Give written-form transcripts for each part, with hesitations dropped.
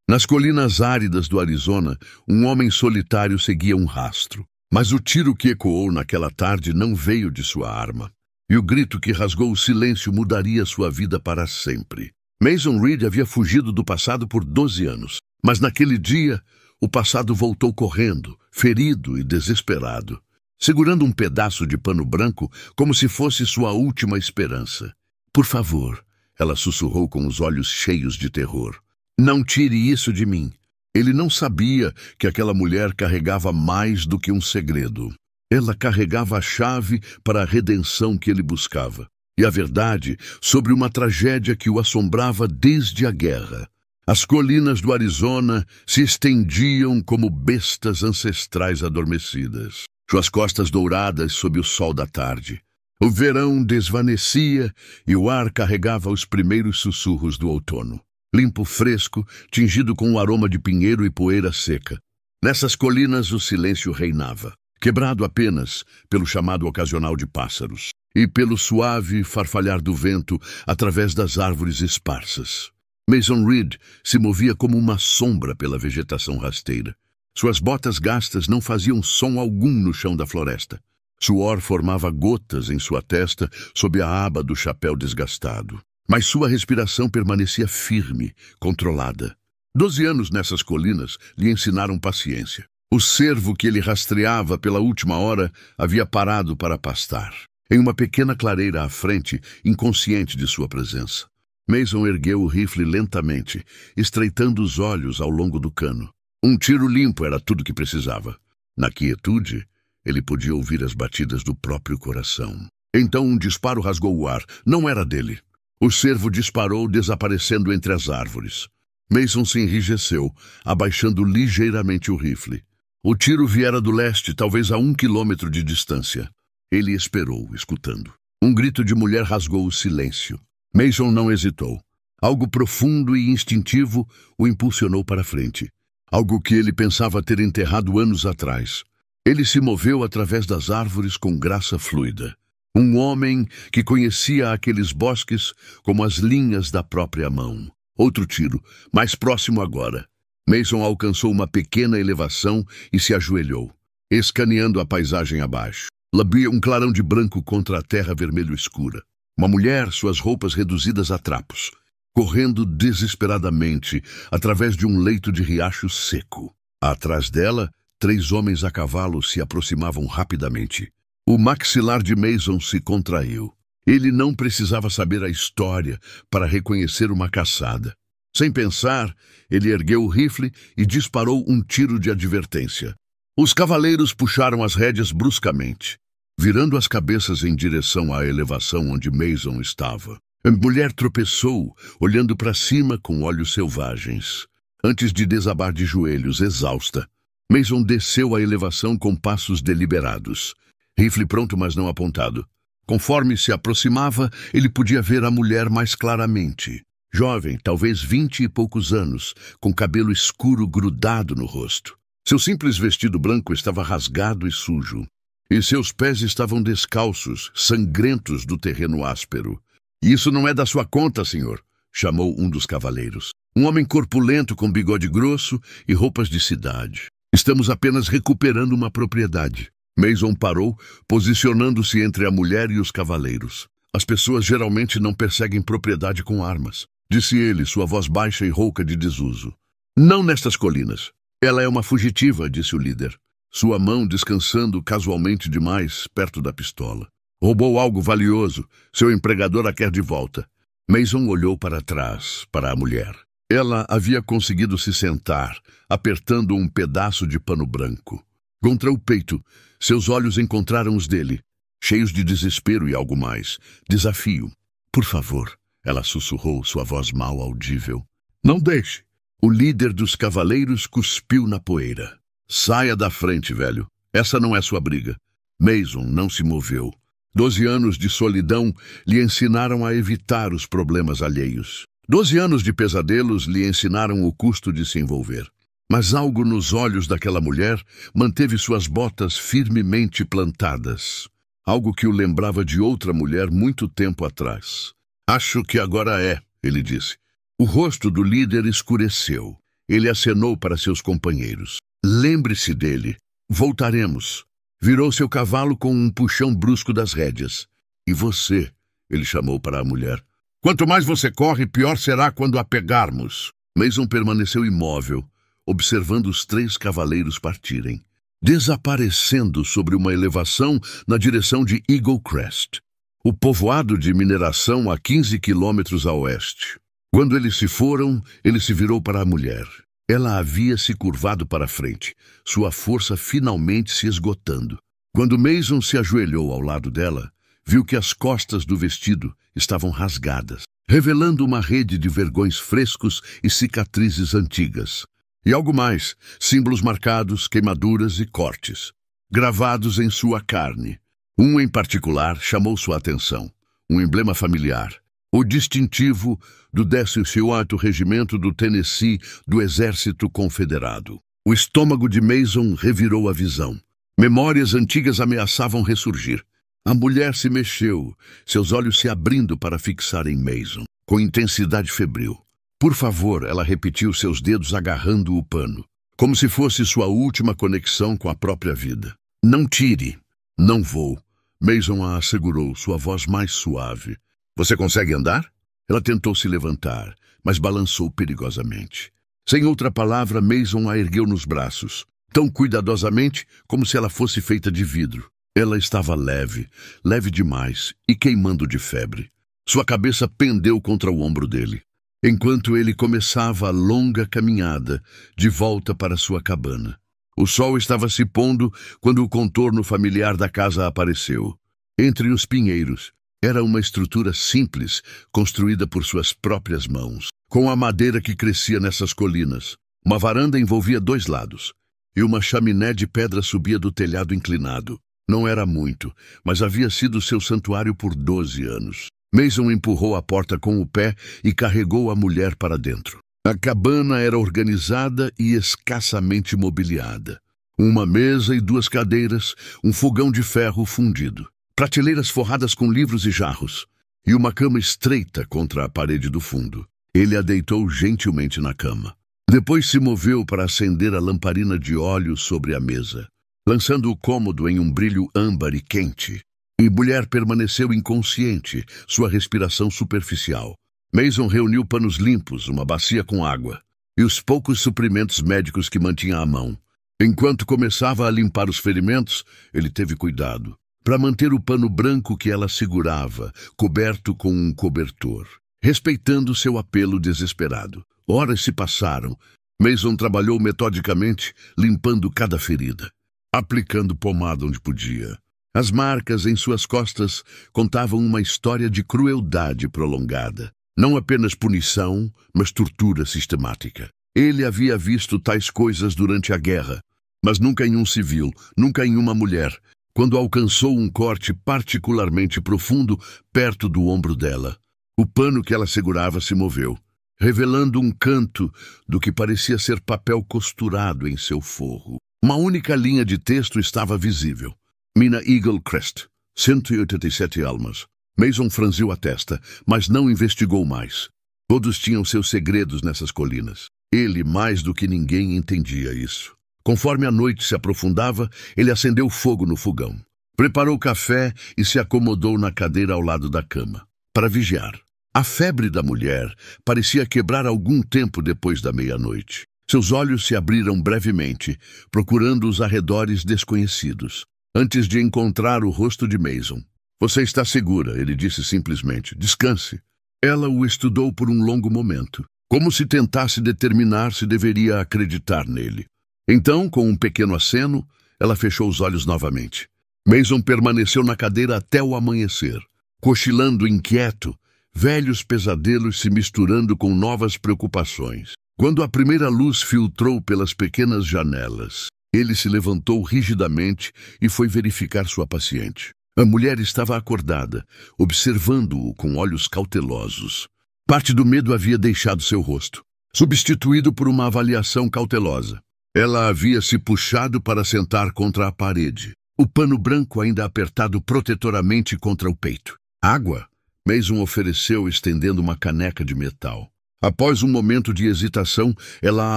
Nas colinas áridas do Arizona, um homem solitário seguia um rastro. Mas o tiro que ecoou naquela tarde não veio de sua arma. E o grito que rasgou o silêncio mudaria sua vida para sempre. Mason Reed havia fugido do passado por 12 anos. Mas naquele dia, o passado voltou correndo, ferido e desesperado, segurando um pedaço de pano branco como se fosse sua última esperança. Por favor, ela sussurrou com os olhos cheios de terror. Não tire isso de mim. Ele não sabia que aquela mulher carregava mais do que um segredo. Ela carregava a chave para a redenção que ele buscava. E a verdade sobre uma tragédia que o assombrava desde a guerra. As colinas do Arizona se estendiam como bestas ancestrais adormecidas, suas costas douradas sob o sol da tarde. O verão desvanecia e o ar carregava os primeiros sussurros do outono. Limpo, fresco, tingido com o aroma de pinheiro e poeira seca. Nessas colinas o silêncio reinava, quebrado apenas pelo chamado ocasional de pássaros e pelo suave farfalhar do vento através das árvores esparsas. Mason Reed se movia como uma sombra pela vegetação rasteira. Suas botas gastas não faziam som algum no chão da floresta. Suor formava gotas em sua testa sob a aba do chapéu desgastado. Mas sua respiração permanecia firme, controlada. 12 anos nessas colinas lhe ensinaram paciência. O cervo que ele rastreava pela última hora havia parado para pastar, em uma pequena clareira à frente, inconsciente de sua presença. Mason ergueu o rifle lentamente, estreitando os olhos ao longo do cano. Um tiro limpo era tudo que precisava. Na quietude, ele podia ouvir as batidas do próprio coração. Então um disparo rasgou o ar. Não era dele. O cervo disparou, desaparecendo entre as árvores. Mason se enrijeceu, abaixando ligeiramente o rifle. O tiro viera do leste, talvez a 1 quilômetro de distância. Ele esperou, escutando. Um grito de mulher rasgou o silêncio. Mason não hesitou. Algo profundo e instintivo o impulsionou para frente. Algo que ele pensava ter enterrado anos atrás. Ele se moveu através das árvores com graça fluida. Um homem que conhecia aqueles bosques como as linhas da própria mão. Outro tiro, mais próximo agora. Mason alcançou uma pequena elevação e se ajoelhou, escaneando a paisagem abaixo. Lambia um clarão de branco contra a terra vermelho escura. Uma mulher, suas roupas reduzidas a trapos, correndo desesperadamente através de um leito de riacho seco. Atrás dela, 3 homens a cavalo se aproximavam rapidamente. O maxilar de Mason se contraiu. Ele não precisava saber a história para reconhecer uma caçada. Sem pensar, ele ergueu o rifle e disparou um tiro de advertência. Os cavaleiros puxaram as rédeas bruscamente, virando as cabeças em direção à elevação onde Mason estava. A mulher tropeçou, olhando para cima com olhos selvagens, antes de desabar de joelhos, exausta. Mason desceu a elevação com passos deliberados, rifle pronto, mas não apontado. Conforme se aproximava, ele podia ver a mulher mais claramente. Jovem, talvez 20 e poucos anos, com cabelo escuro grudado no rosto. Seu simples vestido branco estava rasgado e sujo, e seus pés estavam descalços, sangrentos do terreno áspero. "Isso não é da sua conta, senhor", chamou um dos cavaleiros. Um homem corpulento com bigode grosso e roupas de cidade. "Estamos apenas recuperando uma propriedade." Mason parou, posicionando-se entre a mulher e os cavaleiros. "As pessoas geralmente não perseguem propriedade com armas", disse ele, sua voz baixa e rouca de desuso. "Não nestas colinas." "Ela é uma fugitiva", disse o líder, sua mão descansando casualmente demais perto da pistola. "Roubou algo valioso. Seu empregador a quer de volta." Mason olhou para trás, para a mulher. Ela havia conseguido se sentar, apertando um pedaço de pano branco. Contra o peito, seus olhos encontraram os dele, cheios de desespero e algo mais. Desafio. "Por favor", ela sussurrou, sua voz mal audível. "Não deixe." O líder dos cavaleiros cuspiu na poeira. "Saia da frente, velho. Essa não é sua briga." Mason não se moveu. 12 anos de solidão lhe ensinaram a evitar os problemas alheios. 12 anos de pesadelos lhe ensinaram o custo de se envolver. Mas algo nos olhos daquela mulher manteve suas botas firmemente plantadas. Algo que o lembrava de outra mulher muito tempo atrás. "Acho que agora é", ele disse. O rosto do líder escureceu. Ele acenou para seus companheiros. Lembre-se dele. Voltaremos. Virou seu cavalo com um puxão brusco das rédeas. E você, ele chamou para a mulher. Quanto mais você corre, pior será quando a pegarmos. Mason permaneceu imóvel, observando os 3 cavaleiros partirem, desaparecendo sobre uma elevação na direção de Eagle Crest, o povoado de mineração a 15 quilômetros a oeste. Quando eles se foram, ele se virou para a mulher. Ela havia se curvado para a frente, sua força finalmente se esgotando. Quando Mason se ajoelhou ao lado dela, viu que as costas do vestido estavam rasgadas, revelando uma rede de vergões frescos e cicatrizes antigas. E algo mais, símbolos marcados, queimaduras e cortes, gravados em sua carne. Um em particular chamou sua atenção, um emblema familiar, o distintivo do 18º Regimento do Tennessee do Exército Confederado. O estômago de Mason revirou a visão. Memórias antigas ameaçavam ressurgir. A mulher se mexeu, seus olhos se abrindo para fixar em Mason, com intensidade febril. Por favor, ela repetiu, seus dedos agarrando o pano, como se fosse sua última conexão com a própria vida. Não tire. Não vou. Mason a assegurou, sua voz mais suave. Você consegue andar? Ela tentou se levantar, mas balançou perigosamente. Sem outra palavra, Mason a ergueu nos braços, tão cuidadosamente como se ela fosse feita de vidro. Ela estava leve, leve demais e queimando de febre. Sua cabeça pendeu contra o ombro dele, enquanto ele começava a longa caminhada de volta para sua cabana. O sol estava se pondo quando o contorno familiar da casa apareceu. Entre os pinheiros, era uma estrutura simples, construída por suas próprias mãos, com a madeira que crescia nessas colinas. Uma varanda envolvia 2 lados, e uma chaminé de pedra subia do telhado inclinado. Não era muito, mas havia sido seu santuário por 12 anos. Mason empurrou a porta com o pé e carregou a mulher para dentro. A cabana era organizada e escassamente mobiliada. Uma mesa e 2 cadeiras, um fogão de ferro fundido, prateleiras forradas com livros e jarros, e uma cama estreita contra a parede do fundo. Ele a deitou gentilmente na cama. Depois se moveu para acender a lamparina de óleo sobre a mesa, lançando o cômodo em um brilho âmbar e quente. E a mulher permaneceu inconsciente, sua respiração superficial. Mason reuniu panos limpos, uma bacia com água, e os poucos suprimentos médicos que mantinha à mão. Enquanto começava a limpar os ferimentos, ele teve cuidado para manter o pano branco que ela segurava, coberto com um cobertor, respeitando seu apelo desesperado. Horas se passaram. Mason trabalhou metodicamente, limpando cada ferida, aplicando pomada onde podia. As marcas em suas costas contavam uma história de crueldade prolongada. Não apenas punição, mas tortura sistemática. Ele havia visto tais coisas durante a guerra, mas nunca em um civil, nunca em uma mulher, quando alcançou um corte particularmente profundo perto do ombro dela. O pano que ela segurava se moveu, revelando um canto do que parecia ser papel costurado em seu forro. Uma única linha de texto estava visível. Mina Eagle Crest, 187 almas. Mason franziu a testa, mas não investigou mais. Todos tinham seus segredos nessas colinas. Ele, mais do que ninguém, entendia isso. Conforme a noite se aprofundava, ele acendeu fogo no fogão, preparou café e se acomodou na cadeira ao lado da cama, para vigiar. A febre da mulher parecia quebrar algum tempo depois da meia-noite. Seus olhos se abriram brevemente, procurando os arredores desconhecidos, antes de encontrar o rosto de Mason. Você está segura, ele disse simplesmente. Descanse. Ela o estudou por um longo momento, como se tentasse determinar se deveria acreditar nele. Então, com um pequeno aceno, ela fechou os olhos novamente. Mason permaneceu na cadeira até o amanhecer, cochilando inquieto, velhos pesadelos se misturando com novas preocupações. Quando a primeira luz filtrou pelas pequenas janelas, ele se levantou rigidamente e foi verificar sua paciente. A mulher estava acordada, observando-o com olhos cautelosos. Parte do medo havia deixado seu rosto, substituído por uma avaliação cautelosa. Ela havia se puxado para sentar contra a parede, o pano branco ainda apertado protetoramente contra o peito. Água? Mason ofereceu, estendendo uma caneca de metal. Após um momento de hesitação, ela a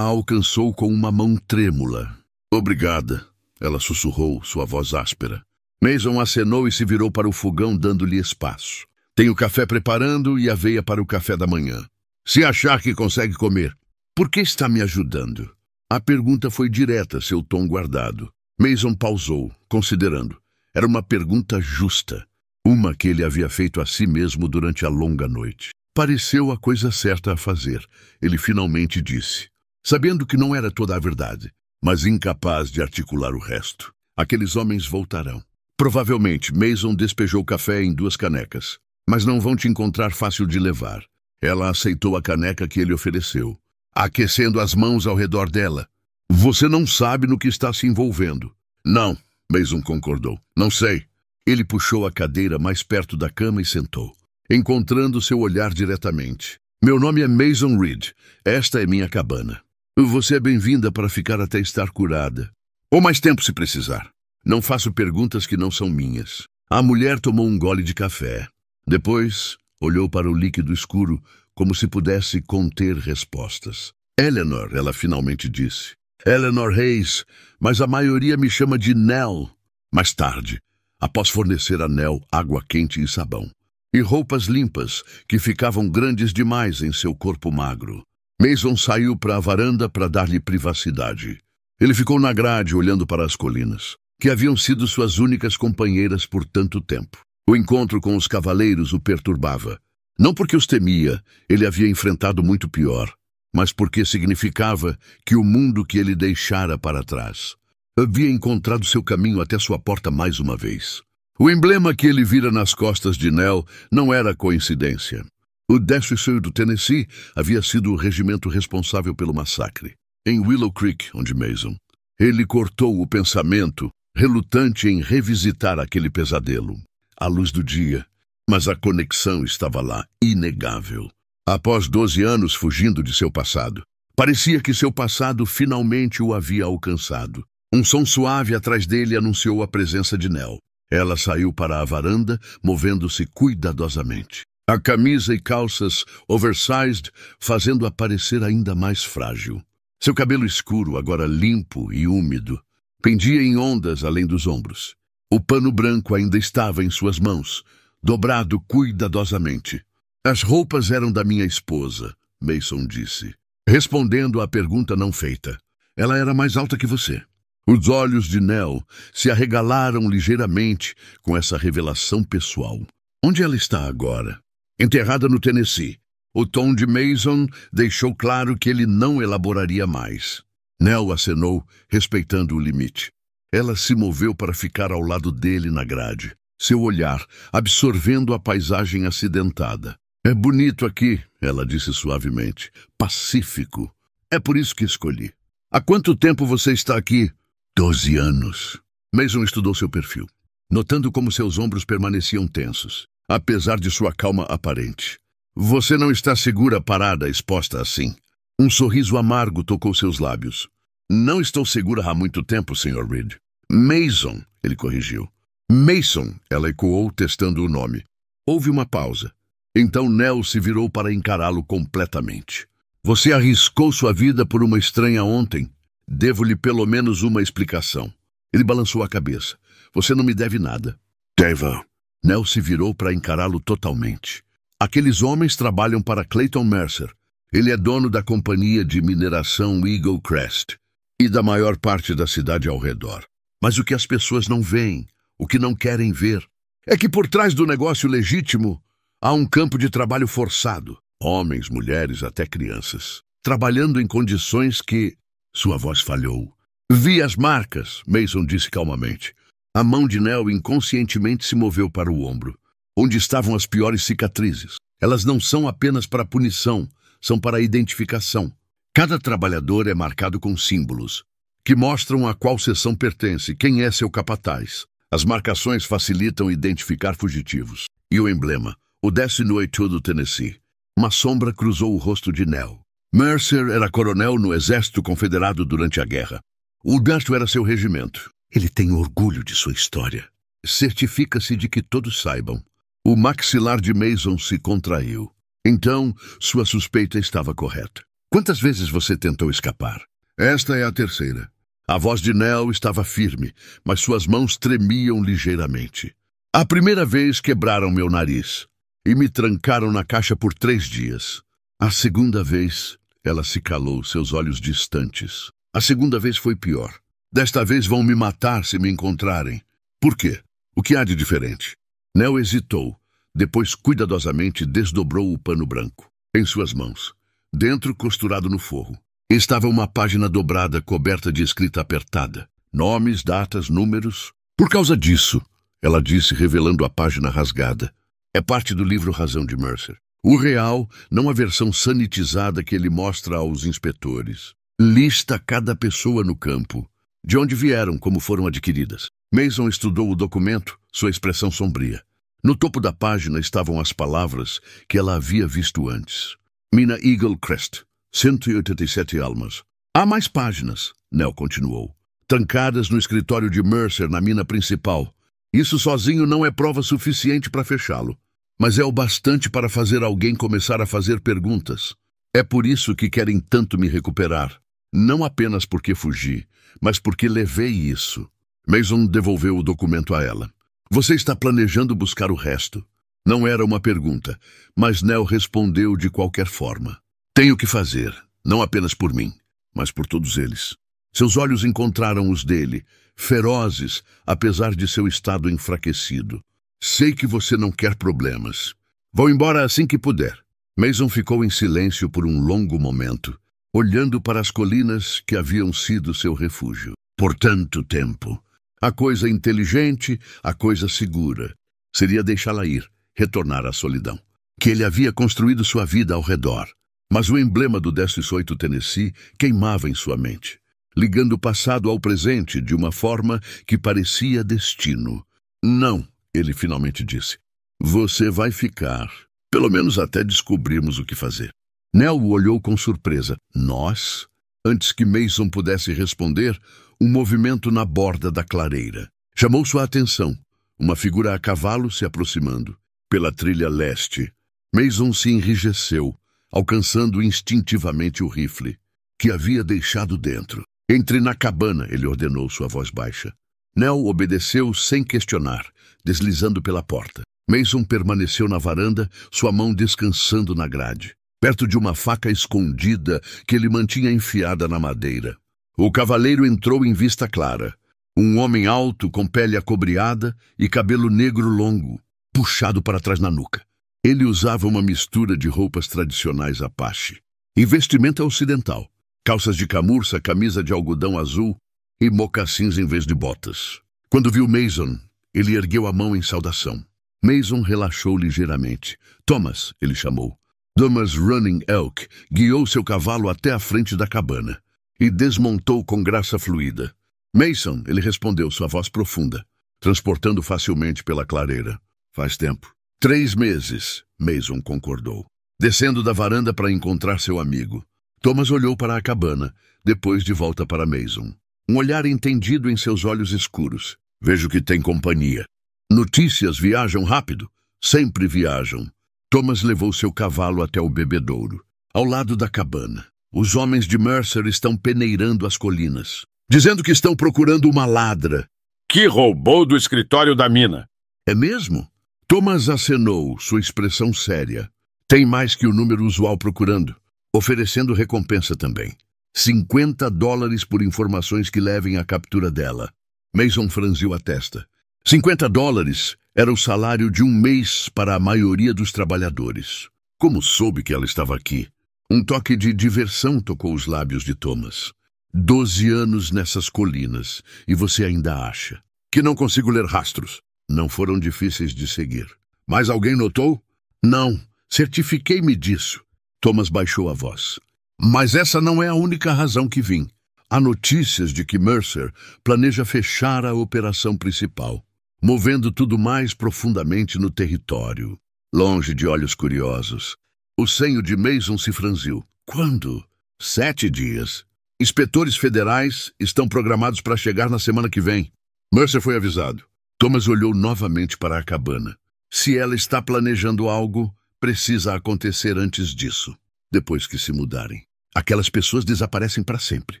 alcançou com uma mão trêmula. Obrigada, ela sussurrou, sua voz áspera. Mason acenou e se virou para o fogão, dando-lhe espaço. Tenho café preparando e aveia para o café da manhã. Se achar que consegue comer, por que está me ajudando? A pergunta foi direta, seu tom guardado. Mason pausou, considerando. Era uma pergunta justa. Uma que ele havia feito a si mesmo durante a longa noite. Pareceu a coisa certa a fazer. Ele finalmente disse, sabendo que não era toda a verdade, mas incapaz de articular o resto. Aqueles homens voltarão. Provavelmente, Mason despejou café em 2 canecas. Mas não vão te encontrar fácil de levar. Ela aceitou a caneca que ele ofereceu, aquecendo as mãos ao redor dela. Você não sabe no que está se envolvendo. Não, Mason concordou. Não sei. Ele puxou a cadeira mais perto da cama e sentou, encontrando seu olhar diretamente. Meu nome é Mason Reed. Esta é minha cabana. Você é bem-vinda para ficar até estar curada. Ou mais tempo se precisar. Não faço perguntas que não são minhas. A mulher tomou um gole de café. Depois, olhou para o líquido escuro, como se pudesse conter respostas. Eleanor, ela finalmente disse. Eleanor Hayes, mas a maioria me chama de Nell. Mais tarde, após fornecer a Nell água quente e sabão. E roupas limpas, que ficavam grandes demais em seu corpo magro. Mason saiu para a varanda para dar-lhe privacidade. Ele ficou na grade, olhando para as colinas, que haviam sido suas únicas companheiras por tanto tempo. O encontro com os cavaleiros o perturbava. Não porque os temia, ele havia enfrentado muito pior, mas porque significava que o mundo que ele deixara para trás havia encontrado seu caminho até sua porta mais uma vez. O emblema que ele vira nas costas de Nell não era coincidência. O 10º do Tennessee havia sido o regimento responsável pelo massacre. Em Willow Creek, onde Mason. Ele cortou o pensamento, relutante em revisitar aquele pesadelo. À luz do dia, mas a conexão estava lá, inegável. Após 12 anos fugindo de seu passado, parecia que seu passado finalmente o havia alcançado. Um som suave atrás dele anunciou a presença de Nell. Ela saiu para a varanda, movendo-se cuidadosamente. A camisa e calças oversized fazendo-a parecer ainda mais frágil. Seu cabelo escuro, agora limpo e úmido, pendia em ondas além dos ombros. O pano branco ainda estava em suas mãos, dobrado cuidadosamente. As roupas eram da minha esposa, Mason disse, respondendo à pergunta não feita. Ela era mais alta que você. Os olhos de Nell se arregalaram ligeiramente com essa revelação pessoal. Onde ela está agora? Enterrada no Tennessee. O tom de Mason deixou claro que ele não elaboraria mais. Nell acenou, respeitando o limite. Ela se moveu para ficar ao lado dele na grade, seu olhar absorvendo a paisagem acidentada. É bonito aqui, ela disse suavemente. Pacífico. É por isso que escolhi. Há quanto tempo você está aqui? 12 anos. Mason estudou seu perfil, notando como seus ombros permaneciam tensos, apesar de sua calma aparente. Você não está segura parada, exposta assim. Um sorriso amargo tocou seus lábios. Não estou segura há muito tempo, Sr. Reed. Mason, ele corrigiu. Mason, ela ecoou, testando o nome. Houve uma pausa. Então Nell se virou para encará-lo completamente. Você arriscou sua vida por uma estranha ontem. Devo-lhe pelo menos uma explicação. Ele balançou a cabeça. Você não me deve nada. Devo. Nell se virou para encará-lo totalmente. Aqueles homens trabalham para Clayton Mercer. Ele é dono da companhia de mineração Eagle Crest e da maior parte da cidade ao redor. Mas o que as pessoas não veem, o que não querem ver, é que por trás do negócio legítimo há um campo de trabalho forçado. Homens, mulheres, até crianças, trabalhando em condições que... Sua voz falhou. Vi as marcas, Mason disse calmamente. A mão de Nell inconscientemente se moveu para o ombro, onde estavam as piores cicatrizes. Elas não são apenas para punição, são para identificação. Cada trabalhador é marcado com símbolos, que mostram a qual seção pertence, quem é seu capataz. As marcações facilitam identificar fugitivos. E o emblema, o 10º do Tennessee. Uma sombra cruzou o rosto de Nell. Mercer era coronel no Exército Confederado durante a guerra. O 10º era seu regimento. Ele tem orgulho de sua história. Certifica-se de que todos saibam. O maxilar de Mason se contraiu. Então, sua suspeita estava correta. Quantas vezes você tentou escapar? Esta é a terceira. A voz de Nell estava firme, mas suas mãos tremiam ligeiramente. A primeira vez quebraram meu nariz e me trancaram na caixa por 3 dias. A segunda vez, ela se calou, seus olhos distantes. A segunda vez foi pior. Desta vez vão me matar se me encontrarem. Por quê? O que há de diferente? Nell hesitou. Depois, cuidadosamente, desdobrou o pano branco. Em suas mãos, dentro costurado no forro, estava uma página dobrada coberta de escrita apertada. Nomes, datas, números. Por causa disso, ela disse, revelando a página rasgada. É parte do livro Razão de Mercer. O real, não a versão sanitizada que ele mostra aos inspetores. Lista cada pessoa no campo. De onde vieram, como foram adquiridas. Mason estudou o documento, sua expressão sombria. No topo da página estavam as palavras que ela havia visto antes. Mina Eagle Crest, 187 almas. Há mais páginas, Nell continuou. Trancadas no escritório de Mercer na mina principal. Isso sozinho não é prova suficiente para fechá-lo. Mas é o bastante para fazer alguém começar a fazer perguntas. É por isso que querem tanto me recuperar. Não apenas porque fugi, mas porque levei isso. Mason devolveu o documento a ela. Você está planejando buscar o resto? Não era uma pergunta, mas Nell respondeu de qualquer forma. Tenho que fazer, não apenas por mim, mas por todos eles. Seus olhos encontraram os dele, ferozes, apesar de seu estado enfraquecido. Sei que você não quer problemas. Vou embora assim que puder. Mason ficou em silêncio por um longo momento, olhando para as colinas que haviam sido seu refúgio. Por tanto tempo. A coisa inteligente, a coisa segura, seria deixá-la ir, retornar à solidão. Que ele havia construído sua vida ao redor. Mas o emblema do 18º Tennessee queimava em sua mente, ligando o passado ao presente de uma forma que parecia destino. Não, ele finalmente disse. Você vai ficar, pelo menos até descobrirmos o que fazer. Nell o olhou com surpresa. Nós? Antes que Mason pudesse responder, um movimento na borda da clareira chamou sua atenção. Uma figura a cavalo se aproximando. Pela trilha leste, Mason se enrijeceu, alcançando instintivamente o rifle, que havia deixado dentro. Entre na cabana, ele ordenou, sua voz baixa. Nell obedeceu sem questionar, deslizando pela porta. Mason permaneceu na varanda, sua mão descansando na grade, perto de uma faca escondida que ele mantinha enfiada na madeira. O cavaleiro entrou em vista clara. Um homem alto, com pele acobreada e cabelo negro longo, puxado para trás na nuca. Ele usava uma mistura de roupas tradicionais Apache e vestimenta ocidental. Calças de camurça, camisa de algodão azul e mocassins em vez de botas. Quando viu Mason, ele ergueu a mão em saudação. Mason relaxou ligeiramente. Thomas, ele chamou. Thomas Running Elk guiou seu cavalo até a frente da cabana e desmontou com graça fluida. Mason, ele respondeu, sua voz profunda, transportando facilmente pela clareira. Faz tempo. 3 meses, Mason concordou, descendo da varanda para encontrar seu amigo. Thomas olhou para a cabana, depois de volta para Mason. Um olhar entendido em seus olhos escuros. Vejo que tem companhia. Notícias viajam rápido? Sempre viajam. Thomas levou seu cavalo até o bebedouro. Ao lado da cabana, os homens de Mercer estão peneirando as colinas, dizendo que estão procurando uma ladra. Que roubou do escritório da mina. É mesmo? Thomas acenou, sua expressão séria. Tem mais que o número usual procurando, oferecendo recompensa também. $50 por informações que levem à captura dela. Mason franziu a testa. $50 era o salário de 1 mês para a maioria dos trabalhadores. Como soube que ela estava aqui? Um toque de diversão tocou os lábios de Thomas. 12 anos nessas colinas, e você ainda acha que não consigo ler rastros? Não foram difíceis de seguir. Mas alguém notou? Não, certifiquei-me disso. Thomas baixou a voz. Mas essa não é a única razão que vim. Há notícias de que Mercer planeja fechar a operação principal, movendo tudo mais profundamente no território, longe de olhos curiosos. O senho de Mason se franziu. Quando? 7 dias. Inspetores federais estão programados para chegar na semana que vem. Mercer foi avisado. Thomas olhou novamente para a cabana. Se ela está planejando algo, precisa acontecer antes disso, depois que se mudarem. Aquelas pessoas desaparecem para sempre.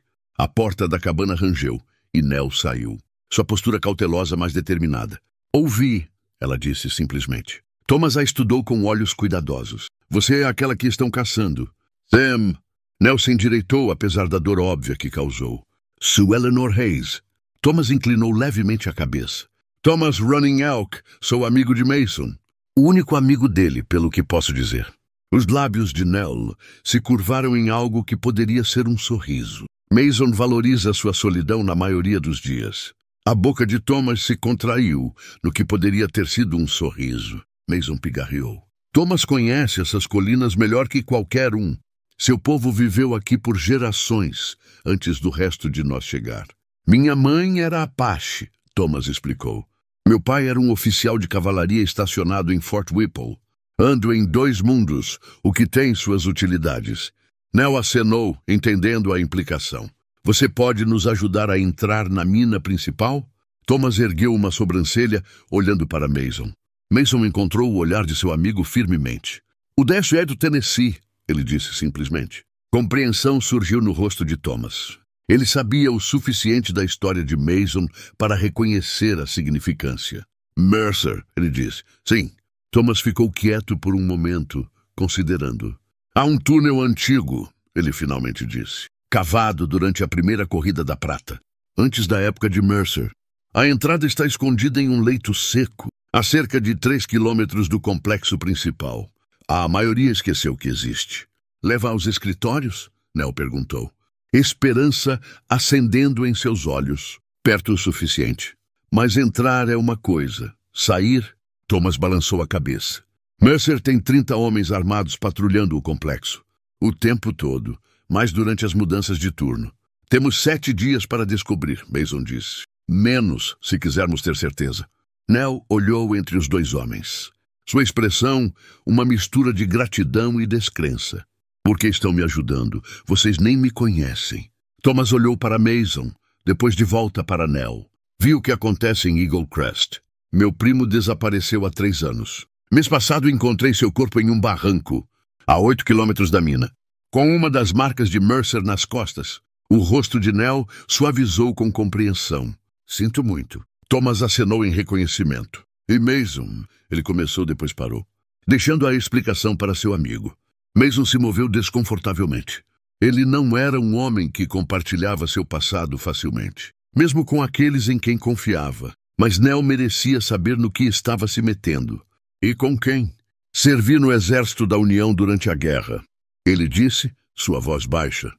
A porta da cabana rangeu e Nell saiu, sua postura cautelosa mas determinada. Ouvi, ela disse simplesmente. Thomas a estudou com olhos cuidadosos. Você é aquela que estão caçando. Sam. Nell se endireitou, apesar da dor óbvia que causou. Sue Eleanor Hayes. Thomas inclinou levemente a cabeça. Thomas Running Elk, sou amigo de Mason. O único amigo dele, pelo que posso dizer. Os lábios de Nell se curvaram em algo que poderia ser um sorriso. Mason valoriza sua solidão na maioria dos dias. A boca de Thomas se contraiu, no que poderia ter sido um sorriso. Mason pigarreou. Thomas conhece essas colinas melhor que qualquer um. Seu povo viveu aqui por gerações, antes do resto de nós chegar. Minha mãe era Apache, Thomas explicou. Meu pai era um oficial de cavalaria estacionado em Fort Whipple. Ando em 2 mundos, o que tem suas utilidades. Nell acenou, entendendo a implicação. Você pode nos ajudar a entrar na mina principal? Thomas ergueu uma sobrancelha, olhando para Mason. Mason encontrou o olhar de seu amigo firmemente. O Décio é do Tennessee, ele disse simplesmente. Compreensão surgiu no rosto de Thomas. Ele sabia o suficiente da história de Mason para reconhecer a significância. Mercer, ele disse. Sim. Thomas ficou quieto por um momento, considerando. Há um túnel antigo, ele finalmente disse, cavado durante a primeira corrida da prata, antes da época de Mercer. A entrada está escondida em um leito seco, a cerca de 3 quilômetros do complexo principal. A maioria esqueceu que existe. Leva aos escritórios? Nell perguntou. Esperança acendendo em seus olhos. Perto o suficiente. Mas entrar é uma coisa. Sair? Thomas balançou a cabeça. Mercer tem 30 homens armados patrulhando o complexo. O tempo todo, mas durante as mudanças de turno. Temos 7 dias para descobrir, Mason disse. Menos, se quisermos ter certeza. Nell olhou entre os 2 homens. Sua expressão, uma mistura de gratidão e descrença. Por que estão me ajudando? Vocês nem me conhecem. Thomas olhou para Mason, depois de volta para Nell. Viu o que acontece em Eagle Crest. Meu primo desapareceu há 3 anos. Mês passado encontrei seu corpo em um barranco, a 8 quilômetros da mina, com uma das marcas de Mercer nas costas. O rosto de Nell suavizou com compreensão. Sinto muito. Thomas acenou em reconhecimento. E Mason, ele começou, depois parou, deixando a explicação para seu amigo. Mason se moveu desconfortavelmente. Ele não era um homem que compartilhava seu passado facilmente, mesmo com aqueles em quem confiava. Mas Nell merecia saber no que estava se metendo. E com quem? Servi no exército da União durante a guerra. Ele disse, sua voz baixa.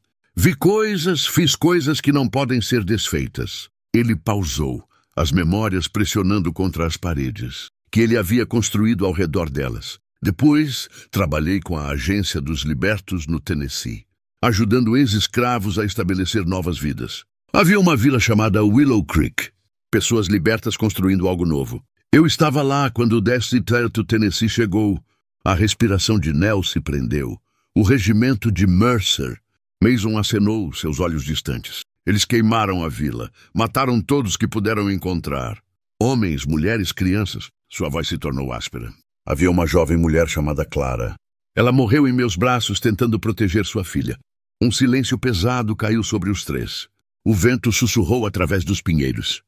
Fiz coisas que não podem ser desfeitas. Ele pausou, as memórias pressionando contra as paredes, que ele havia construído ao redor delas. Depois, trabalhei com a Agência dos Libertos no Tennessee, ajudando ex-escravos a estabelecer novas vidas. Havia uma vila chamada Willow Creek. Pessoas libertas construindo algo novo. Eu estava lá quando o 13º Tennessee chegou. A respiração de Nell se prendeu. O regimento de Mercer. Mason acenou, seus olhos distantes. Eles queimaram a vila. Mataram todos que puderam encontrar. Homens, mulheres, crianças. Sua voz se tornou áspera. Havia uma jovem mulher chamada Clara. Ela morreu em meus braços tentando proteger sua filha. Um silêncio pesado caiu sobre os 3. O vento sussurrou através dos pinheiros,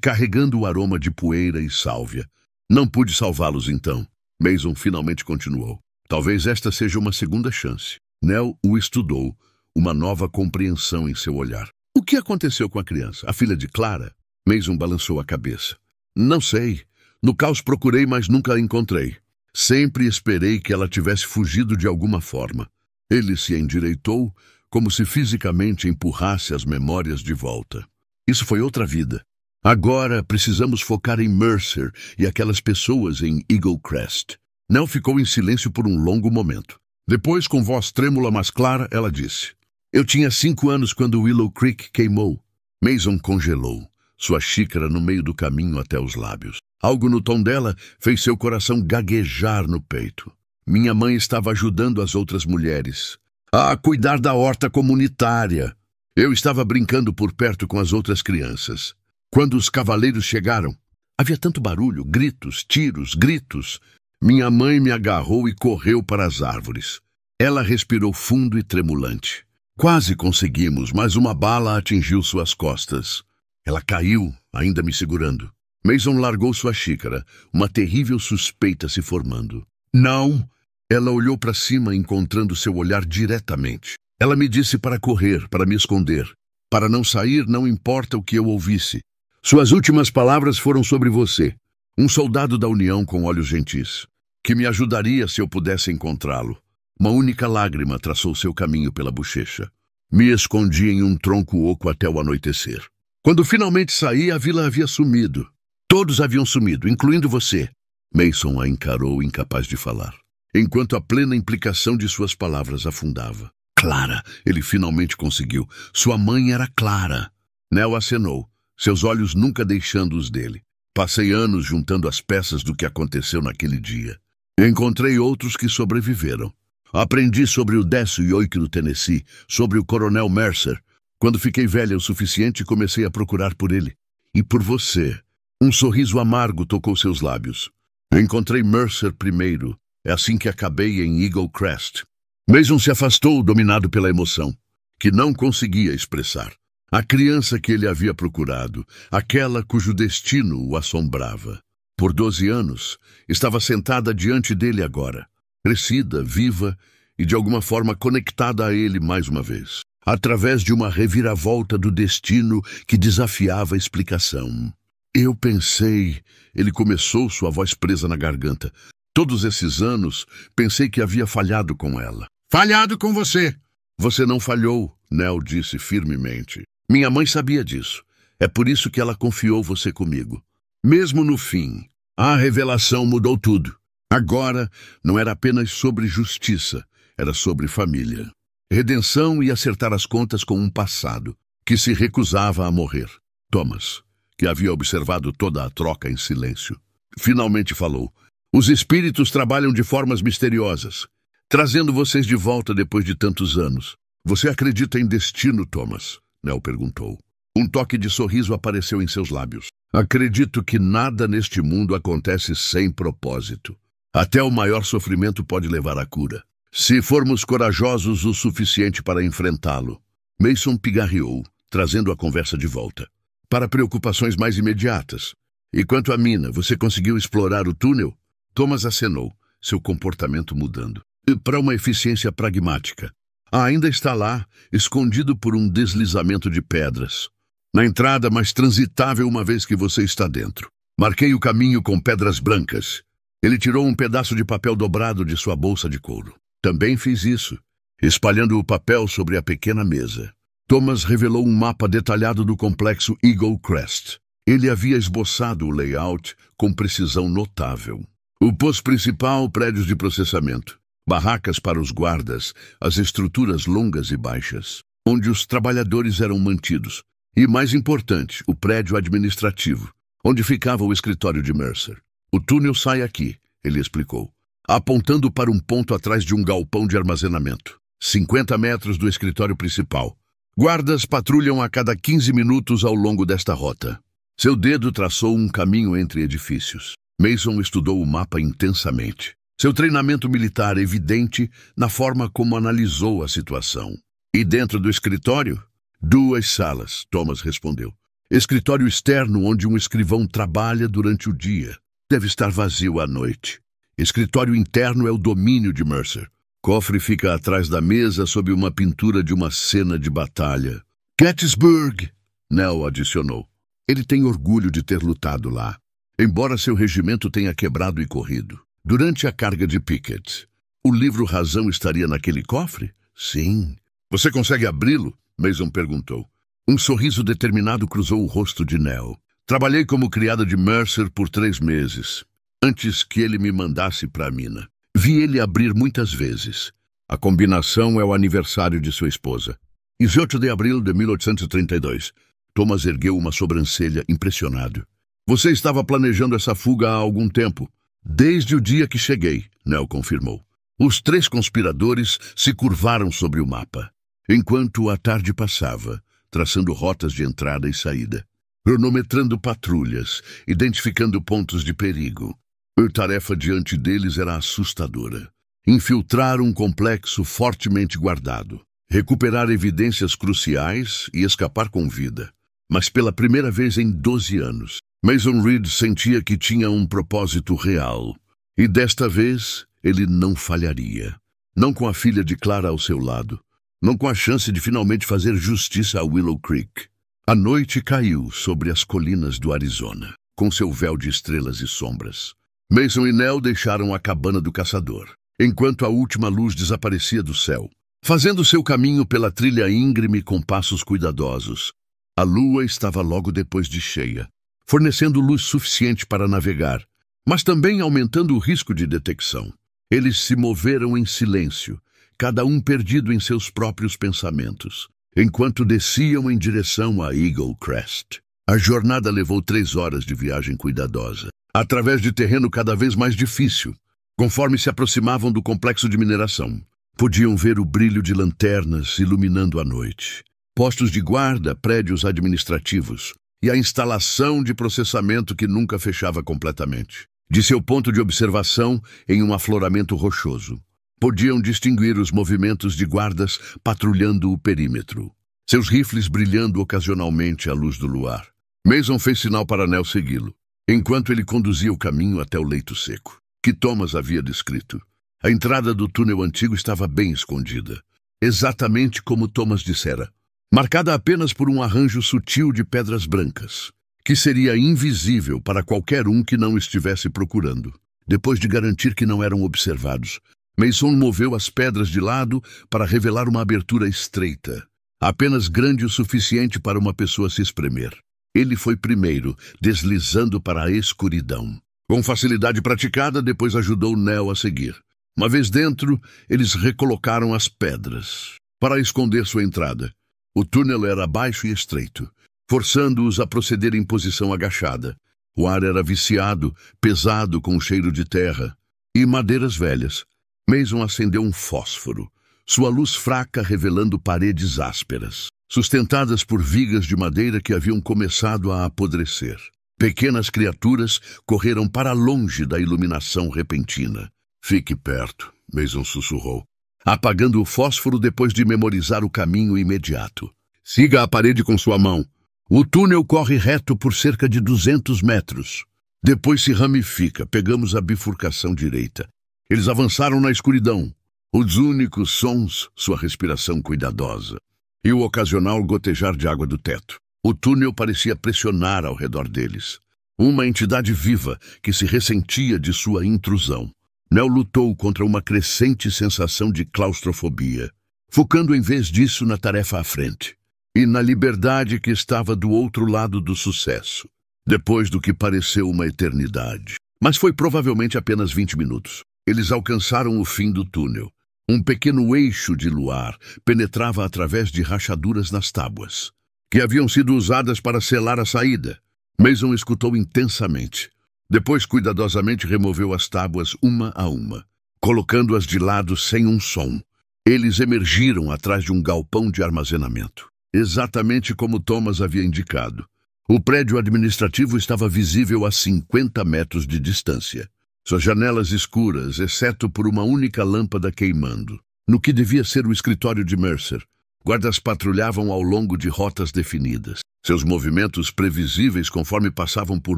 carregando o aroma de poeira e sálvia. Não pude salvá-los então. Mason finalmente continuou. Talvez esta seja uma segunda chance. Nell o estudou, uma nova compreensão em seu olhar. O que aconteceu com a criança? A filha de Clara? Mason balançou a cabeça. Não sei. No caos procurei, mas nunca a encontrei. Sempre esperei que ela tivesse fugido de alguma forma. Ele se endireitou, como se fisicamente empurrasse as memórias de volta. Isso foi outra vida. Agora precisamos focar em Mercer e aquelas pessoas em Eagle Crest. Nell ficou em silêncio por um longo momento. Depois, com voz trêmula mas clara, ela disse. Eu tinha 5 anos quando Willow Creek queimou. Mason congelou, sua xícara no meio do caminho até os lábios. Algo no tom dela fez seu coração gaguejar no peito. Minha mãe estava ajudando as outras mulheres a cuidar da horta comunitária. Eu estava brincando por perto com as outras crianças. Quando os cavaleiros chegaram, havia tanto barulho, gritos, tiros, gritos. Minha mãe me agarrou e correu para as árvores. Ela respirou fundo e tremulante. Quase conseguimos, mas uma bala atingiu suas costas. Ela caiu, ainda me segurando. Mason largou sua xícara, uma terrível suspeita se formando. Não! Ela olhou para cima, encontrando seu olhar diretamente. Ela me disse para correr, para me esconder. Para não sair, não importa o que eu ouvisse. Suas últimas palavras foram sobre você. Um soldado da União com olhos gentis. Que me ajudaria se eu pudesse encontrá-lo. Uma única lágrima traçou seu caminho pela bochecha. Me escondi em um tronco oco até o anoitecer. Quando finalmente saí, a vila havia sumido. Todos haviam sumido, incluindo você. Mason a encarou, incapaz de falar, enquanto a plena implicação de suas palavras afundava. Clara, ele finalmente conseguiu. Sua mãe era Clara. Nell acenou, seus olhos nunca deixando os dele. Passei anos juntando as peças do que aconteceu naquele dia. Encontrei outros que sobreviveram. Aprendi sobre o 10º do Tennessee, sobre o Coronel Mercer. Quando fiquei velha o suficiente, comecei a procurar por ele. E por você. Um sorriso amargo tocou seus lábios. Encontrei Mercer primeiro. É assim que acabei em Eagle Crest. Mason se afastou, dominado pela emoção, que não conseguia expressar. A criança que ele havia procurado, aquela cujo destino o assombrava. Por 12 anos, estava sentada diante dele agora. Crescida, viva e de alguma forma conectada a ele mais uma vez, através de uma reviravolta do destino que desafiava a explicação. Eu pensei, ele começou, sua voz presa na garganta. Todos esses anos, pensei que havia falhado com ela. Falhado com você! Você não falhou, Nell disse firmemente. Minha mãe sabia disso. É por isso que ela confiou você comigo. Mesmo no fim, a revelação mudou tudo. Agora, não era apenas sobre justiça, era sobre família. Redenção e acertar as contas com um passado que se recusava a morrer. Thomas, que havia observado toda a troca em silêncio, finalmente falou. Os espíritos trabalham de formas misteriosas, trazendo vocês de volta depois de tantos anos. Você acredita em destino, Thomas? Nell perguntou. Um toque de sorriso apareceu em seus lábios. Acredito que nada neste mundo acontece sem propósito. Até o maior sofrimento pode levar à cura, se formos corajosos o suficiente para enfrentá-lo. Mason pigarreou, trazendo a conversa de volta, para preocupações mais imediatas. E quanto à mina, você conseguiu explorar o túnel? Thomas acenou, seu comportamento mudando. Para uma eficiência pragmática. Ainda está lá, escondido por um deslizamento de pedras. Na entrada mais transitável uma vez que você está dentro. Marquei o caminho com pedras brancas. Ele tirou um pedaço de papel dobrado de sua bolsa de couro. Também fiz isso, espalhando o papel sobre a pequena mesa. Thomas revelou um mapa detalhado do complexo Eagle Crest. Ele havia esboçado o layout com precisão notável. O posto principal, prédios de processamento, barracas para os guardas, as estruturas longas e baixas, onde os trabalhadores eram mantidos. E, mais importante, o prédio administrativo, onde ficava o escritório de Mercer. O túnel sai aqui, ele explicou, apontando para um ponto atrás de um galpão de armazenamento, 50 metros do escritório principal. Guardas patrulham a cada 15 minutos ao longo desta rota. Seu dedo traçou um caminho entre edifícios. Mason estudou o mapa intensamente. Seu treinamento militar evidente na forma como analisou a situação. E dentro do escritório? 2 salas, Thomas respondeu. Escritório externo onde um escrivão trabalha durante o dia. Deve estar vazio à noite. Escritório interno é o domínio de Mercer. Cofre fica atrás da mesa sob uma pintura de uma cena de batalha. Gettysburg, Nell adicionou. Ele tem orgulho de ter lutado lá, embora seu regimento tenha quebrado e corrido. Durante a carga de Pickett, o livro Razão estaria naquele cofre? Sim. Você consegue abri-lo? Mason perguntou. Um sorriso determinado cruzou o rosto de Nell. Trabalhei como criada de Mercer por 3 meses, antes que ele me mandasse para a mina. Vi ele abrir muitas vezes. A combinação é o aniversário de sua esposa. 18 de abril de 1832. Thomas ergueu uma sobrancelha impressionado. Você estava planejando essa fuga há algum tempo. Desde o dia que cheguei, Nell confirmou. Os 3 conspiradores se curvaram sobre o mapa, enquanto a tarde passava, traçando rotas de entrada e saída, cronometrando patrulhas, identificando pontos de perigo. A tarefa diante deles era assustadora. Infiltrar um complexo fortemente guardado, recuperar evidências cruciais e escapar com vida. Mas pela primeira vez em 12 anos, Mason Reed sentia que tinha um propósito real. E desta vez, ele não falharia. Não com a filha de Clara ao seu lado. Não com a chance de finalmente fazer justiça a Willow Creek. A noite caiu sobre as colinas do Arizona, com seu véu de estrelas e sombras. Mason e Nell deixaram a cabana do caçador, enquanto a última luz desaparecia do céu, fazendo seu caminho pela trilha íngreme com passos cuidadosos. A lua estava logo depois de cheia, fornecendo luz suficiente para navegar, mas também aumentando o risco de detecção. Eles se moveram em silêncio, cada um perdido em seus próprios pensamentos, enquanto desciam em direção a Eagle Crest. A jornada levou 3 horas de viagem cuidadosa, através de terreno cada vez mais difícil. Conforme se aproximavam do complexo de mineração, podiam ver o brilho de lanternas iluminando a noite, postos de guarda, prédios administrativos e a instalação de processamento que nunca fechava completamente. De seu ponto de observação, em um afloramento rochoso, podiam distinguir os movimentos de guardas patrulhando o perímetro, seus rifles brilhando ocasionalmente à luz do luar. Mason fez sinal para Nell segui-lo, enquanto ele conduzia o caminho até o leito seco, que Thomas havia descrito. A entrada do túnel antigo estava bem escondida, exatamente como Thomas dissera, marcada apenas por um arranjo sutil de pedras brancas, que seria invisível para qualquer um que não estivesse procurando. Depois de garantir que não eram observados, Mason moveu as pedras de lado para revelar uma abertura estreita, apenas grande o suficiente para uma pessoa se espremer. Ele foi primeiro, deslizando para a escuridão. Com facilidade praticada, depois ajudou Nell a seguir. Uma vez dentro, eles recolocaram as pedras para esconder sua entrada. O túnel era baixo e estreito, forçando-os a proceder em posição agachada. O ar era viciado, pesado com o cheiro de terra e madeiras velhas. Mason acendeu um fósforo, sua luz fraca revelando paredes ásperas, sustentadas por vigas de madeira que haviam começado a apodrecer. Pequenas criaturas correram para longe da iluminação repentina. "Fique perto", Mason sussurrou, apagando o fósforo depois de memorizar o caminho imediato. "Siga a parede com sua mão. O túnel corre reto por cerca de 200 metros. Depois se ramifica. Pegamos a bifurcação direita." Eles avançaram na escuridão. Os únicos sons, sua respiração cuidadosa e o ocasional gotejar de água do teto. O túnel parecia pressionar ao redor deles. Uma entidade viva que se ressentia de sua intrusão. Nell lutou contra uma crescente sensação de claustrofobia, focando em vez disso na tarefa à frente e na liberdade que estava do outro lado do sucesso, depois do que pareceu uma eternidade. Mas foi provavelmente apenas 20 minutos. Eles alcançaram o fim do túnel. Um pequeno eixo de luar penetrava através de rachaduras nas tábuas, que haviam sido usadas para selar a saída. Mason escutou intensamente. Depois, cuidadosamente, removeu as tábuas uma a uma, colocando-as de lado sem um som. Eles emergiram atrás de um galpão de armazenamento, exatamente como Thomas havia indicado. O prédio administrativo estava visível a 50 metros de distância. Suas janelas escuras, exceto por uma única lâmpada queimando. No que devia ser o escritório de Mercer, guardas patrulhavam ao longo de rotas definidas, seus movimentos previsíveis conforme passavam por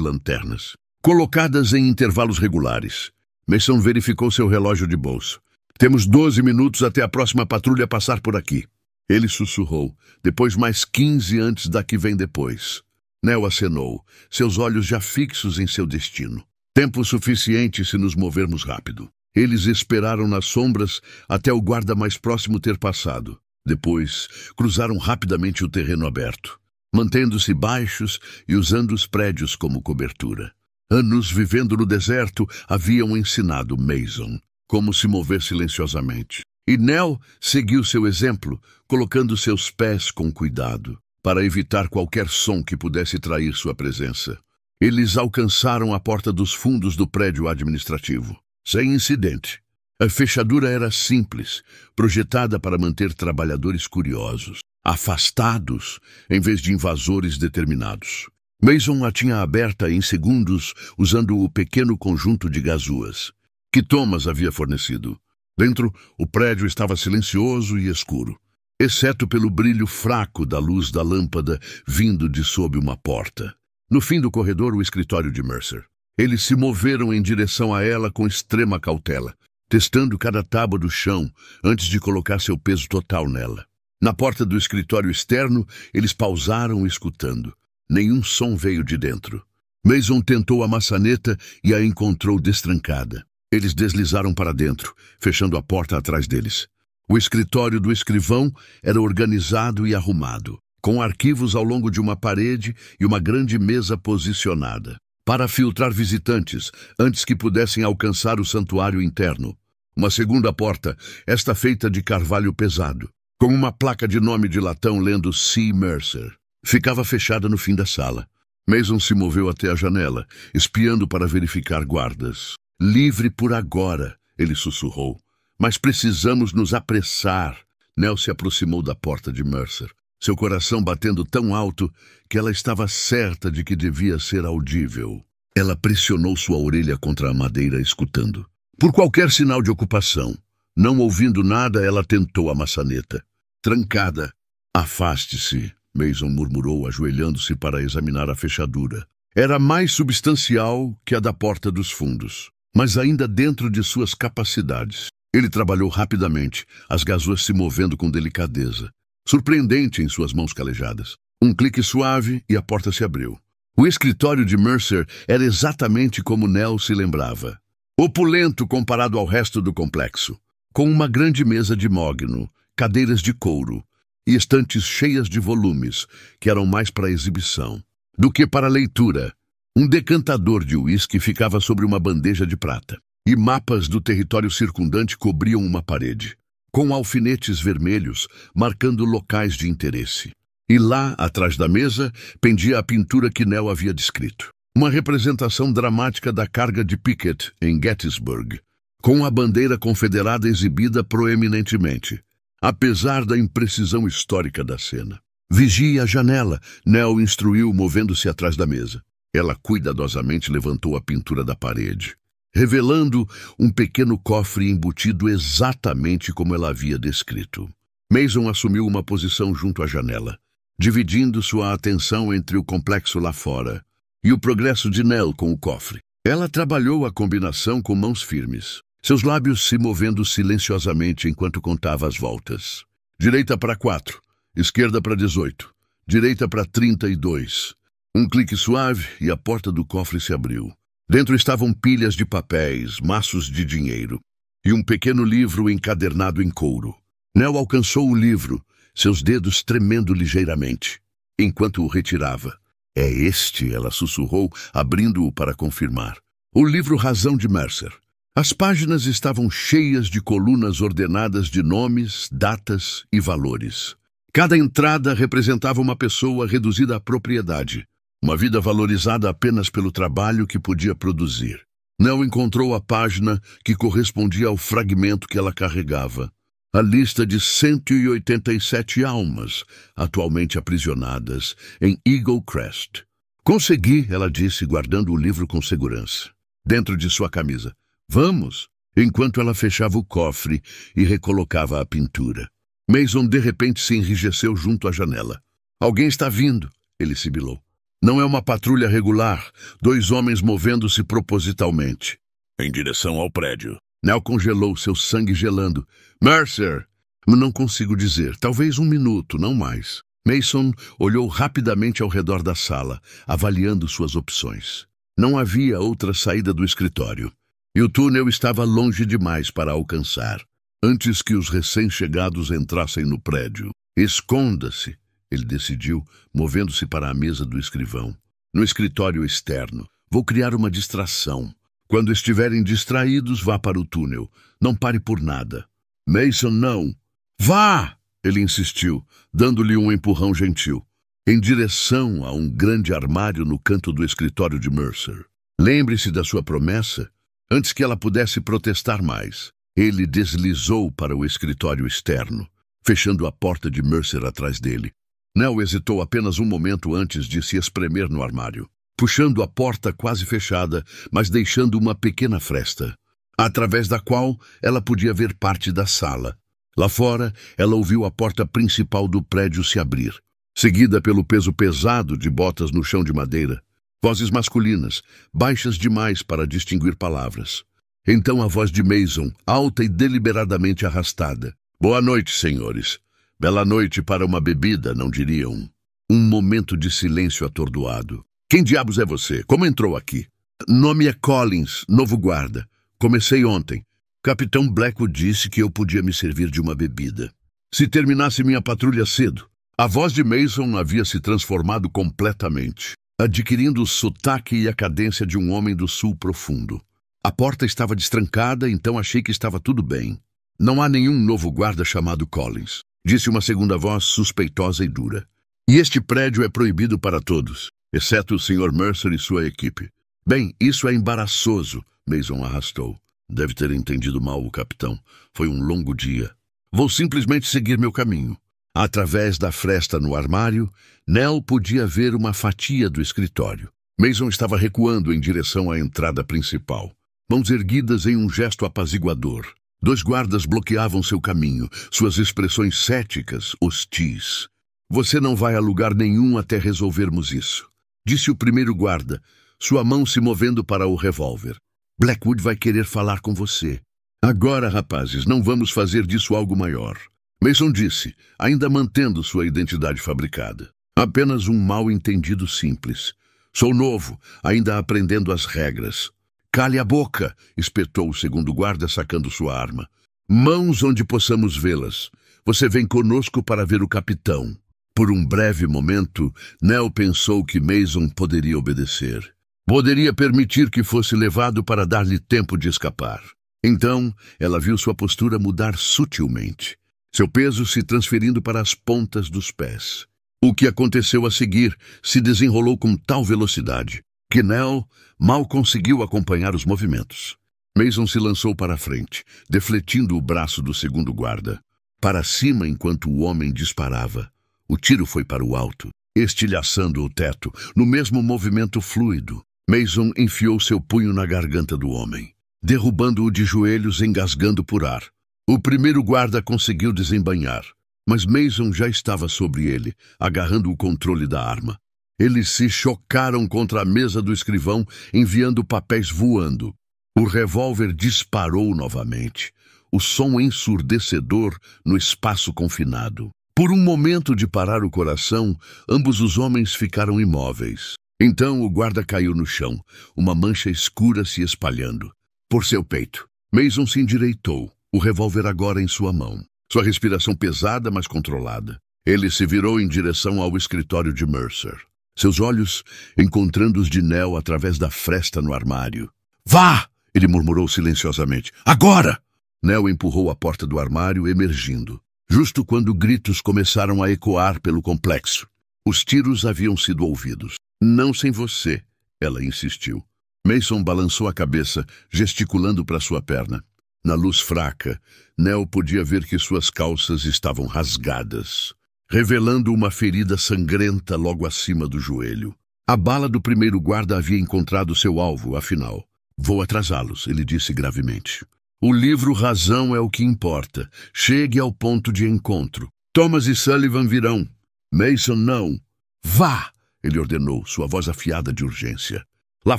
lanternas, colocadas em intervalos regulares. Mason verificou seu relógio de bolso. "Temos 12 minutos até a próxima patrulha passar por aqui." Ele sussurrou, "Depois mais 15 antes da que vem depois." Nell acenou, seus olhos já fixos em seu destino. "Tempo suficiente se nos movermos rápido." Eles esperaram nas sombras até o guarda mais próximo ter passado. Depois, cruzaram rapidamente o terreno aberto, mantendo-se baixos e usando os prédios como cobertura. Anos vivendo no deserto haviam ensinado Mason como se mover silenciosamente. E Nell seguiu seu exemplo, colocando seus pés com cuidado, para evitar qualquer som que pudesse trair sua presença. Eles alcançaram a porta dos fundos do prédio administrativo, sem incidente. A fechadura era simples, projetada para manter trabalhadores curiosos, afastados, em vez de invasores determinados. Mason a tinha aberta em segundos usando o pequeno conjunto de gazúas que Thomas havia fornecido. Dentro, o prédio estava silencioso e escuro, exceto pelo brilho fraco da luz da lâmpada vindo de sob uma porta. No fim do corredor, o escritório de Mercer. Eles se moveram em direção a ela com extrema cautela, testando cada tábua do chão antes de colocar seu peso total nela. Na porta do escritório externo, eles pausaram escutando. Nenhum som veio de dentro. Mason tentou a maçaneta e a encontrou destrancada. Eles deslizaram para dentro, fechando a porta atrás deles. O escritório do escrivão era organizado e arrumado, com arquivos ao longo de uma parede e uma grande mesa posicionada, para filtrar visitantes antes que pudessem alcançar o santuário interno. Uma segunda porta, esta feita de carvalho pesado, com uma placa de nome de latão lendo C. Mercer, ficava fechada no fim da sala. Mason se moveu até a janela, espiando para verificar guardas. "Livre por agora", ele sussurrou. "Mas precisamos nos apressar." Nell se aproximou da porta de Mercer, seu coração batendo tão alto que ela estava certa de que devia ser audível. Ela pressionou sua orelha contra a madeira, escutando. Por qualquer sinal de ocupação. Não ouvindo nada, ela tentou a maçaneta. Trancada. "Afaste-se", Mason murmurou, ajoelhando-se para examinar a fechadura. Era mais substancial que a da porta dos fundos, mas ainda dentro de suas capacidades. Ele trabalhou rapidamente, as gazúas se movendo com delicadeza, surpreendente em suas mãos calejadas. Um clique suave e a porta se abriu. O escritório de Mercer era exatamente como Nell se lembrava. Opulento comparado ao resto do complexo, com uma grande mesa de mogno, cadeiras de couro e estantes cheias de volumes, que eram mais para exibição do que para leitura. Um decantador de uísque ficava sobre uma bandeja de prata, e mapas do território circundante cobriam uma parede, com alfinetes vermelhos marcando locais de interesse. E lá, atrás da mesa, pendia a pintura que Nell havia descrito. Uma representação dramática da carga de Pickett em Gettysburg, com a bandeira confederada exibida proeminentemente, apesar da imprecisão histórica da cena. "Vigie a janela", Nell instruiu, movendo-se atrás da mesa. Ela cuidadosamente levantou a pintura da parede, revelando um pequeno cofre embutido exatamente como ela havia descrito. Mason assumiu uma posição junto à janela, dividindo sua atenção entre o complexo lá fora e o progresso de Nell com o cofre. Ela trabalhou a combinação com mãos firmes, seus lábios se movendo silenciosamente enquanto contava as voltas. Direita para 4, esquerda para 18, direita para 32. Um clique suave e a porta do cofre se abriu. Dentro estavam pilhas de papéis, maços de dinheiro e um pequeno livro encadernado em couro. Nell alcançou o livro, seus dedos tremendo ligeiramente, enquanto o retirava. "É este", ela sussurrou, abrindo-o para confirmar. O livro Razão de Mercer. As páginas estavam cheias de colunas ordenadas de nomes, datas e valores. Cada entrada representava uma pessoa reduzida à propriedade, uma vida valorizada apenas pelo trabalho que podia produzir. Nell encontrou a página que correspondia ao fragmento que ela carregava. A lista de 187 almas, atualmente aprisionadas em Eagle Crest. "Consegui", ela disse, guardando o livro com segurança, dentro de sua camisa. "Vamos", enquanto ela fechava o cofre e recolocava a pintura. Mason de repente se enrijeceu junto à janela. "Alguém está vindo", ele sibilou. "Não é uma patrulha regular, 2 homens movendo-se propositalmente Em direção ao prédio. Nell congelou, seu sangue gelando. "Mercer!" "Não consigo dizer. Talvez 1 minuto, não mais." Mason olhou rapidamente ao redor da sala, avaliando suas opções. Não havia outra saída do escritório, e o túnel estava longe demais para alcançar, antes que os recém-chegados entrassem no prédio. "Esconda-se", ele decidiu, movendo-se para a mesa do escrivão. "No escritório externo. Vou criar uma distração. Quando estiverem distraídos, vá para o túnel. Não pare por nada." "Mason, não." "Vá!" ele insistiu, dando-lhe um empurrão gentil, em direção a um grande armário no canto do escritório de Mercer. "Lembre-se da sua promessa." Antes que ela pudesse protestar mais, ele deslizou para o escritório externo, fechando a porta de Mercer atrás dele. Nell hesitou apenas um momento antes de se espremer no armário, puxando a porta quase fechada, mas deixando uma pequena fresta, através da qual ela podia ver parte da sala. Lá fora, ela ouviu a porta principal do prédio se abrir, seguida pelo peso pesado de botas no chão de madeira. Vozes masculinas, baixas demais para distinguir palavras. Então a voz de Mason, alta e deliberadamente arrastada. "Boa noite, senhores. Bela noite para uma bebida, não diriam?" Um momento de silêncio atordoado. "Quem diabos é você? Como entrou aqui?" "Nome é Collins, novo guarda. Comecei ontem. Capitão Blackwood disse que eu podia me servir de uma bebida se terminasse minha patrulha cedo." A voz de Mason havia se transformado completamente, adquirindo o sotaque e a cadência de um homem do sul profundo. A porta estava destrancada, então achei que estava tudo bem. "Não há nenhum novo guarda chamado Collins", disse uma segunda voz suspeitosa e dura. "E este prédio é proibido para todos, exceto o Sr. Mercer e sua equipe." "Bem, isso é embaraçoso", Mason arrastou. "Deve ter entendido mal o capitão. Foi um longo dia. Vou simplesmente seguir meu caminho." Através da fresta no armário, Nell podia ver uma fatia do escritório. Mason estava recuando em direção à entrada principal, mãos erguidas em um gesto apaziguador. 2 guardas bloqueavam seu caminho, suas expressões céticas, hostis. "Você não vai a lugar nenhum até resolvermos isso", disse o primeiro guarda, sua mão se movendo para o revólver. "Blackwood vai querer falar com você." "Agora, rapazes, não vamos fazer disso algo maior", Mason disse, ainda mantendo sua identidade fabricada. "Apenas um mal-entendido simples. Sou novo, ainda aprendendo as regras." "Cale a boca", espetou o segundo guarda, sacando sua arma. "Mãos onde possamos vê-las. Você vem conosco para ver o capitão." Por um breve momento, Nell pensou que Mason poderia obedecer. Poderia permitir que fosse levado para dar-lhe tempo de escapar. Então, ela viu sua postura mudar sutilmente, seu peso se transferindo para as pontas dos pés. O que aconteceu a seguir se desenrolou com tal velocidade que Nell mal conseguiu acompanhar os movimentos. Mason se lançou para a frente, defletindo o braço do segundo guarda. Para cima enquanto o homem disparava. O tiro foi para o alto, estilhaçando o teto, no mesmo movimento fluido. Mason enfiou seu punho na garganta do homem, derrubando-o de joelhos, engasgando por ar. O primeiro guarda conseguiu desembainhar, mas Mason já estava sobre ele, agarrando o controle da arma. Eles se chocaram contra a mesa do escrivão, enviando papéis voando. O revólver disparou novamente, o som ensurdecedor no espaço confinado. Por um momento de parar o coração, ambos os homens ficaram imóveis. Então o guarda caiu no chão, uma mancha escura se espalhando por seu peito. Mason se endireitou, o revólver agora em sua mão, sua respiração pesada, mas controlada. Ele se virou em direção ao escritório de Mercer, seus olhos encontrando os de Nell através da fresta no armário. "Vá!" ele murmurou silenciosamente. "Agora!" Nell empurrou a porta do armário, emergindo, justo quando gritos começaram a ecoar pelo complexo. Os tiros haviam sido ouvidos. "Não sem você", ela insistiu. Mason balançou a cabeça, gesticulando para sua perna. Na luz fraca, Nell podia ver que suas calças estavam rasgadas, revelando uma ferida sangrenta logo acima do joelho. A bala do primeiro guarda havia encontrado seu alvo, afinal. "Vou atrasá-los", ele disse gravemente. "O livro Razão é o que importa. Chegue ao ponto de encontro. Thomas e Sullivan virão." "Mason, não." "Vá!" ele ordenou, sua voz afiada de urgência. Lá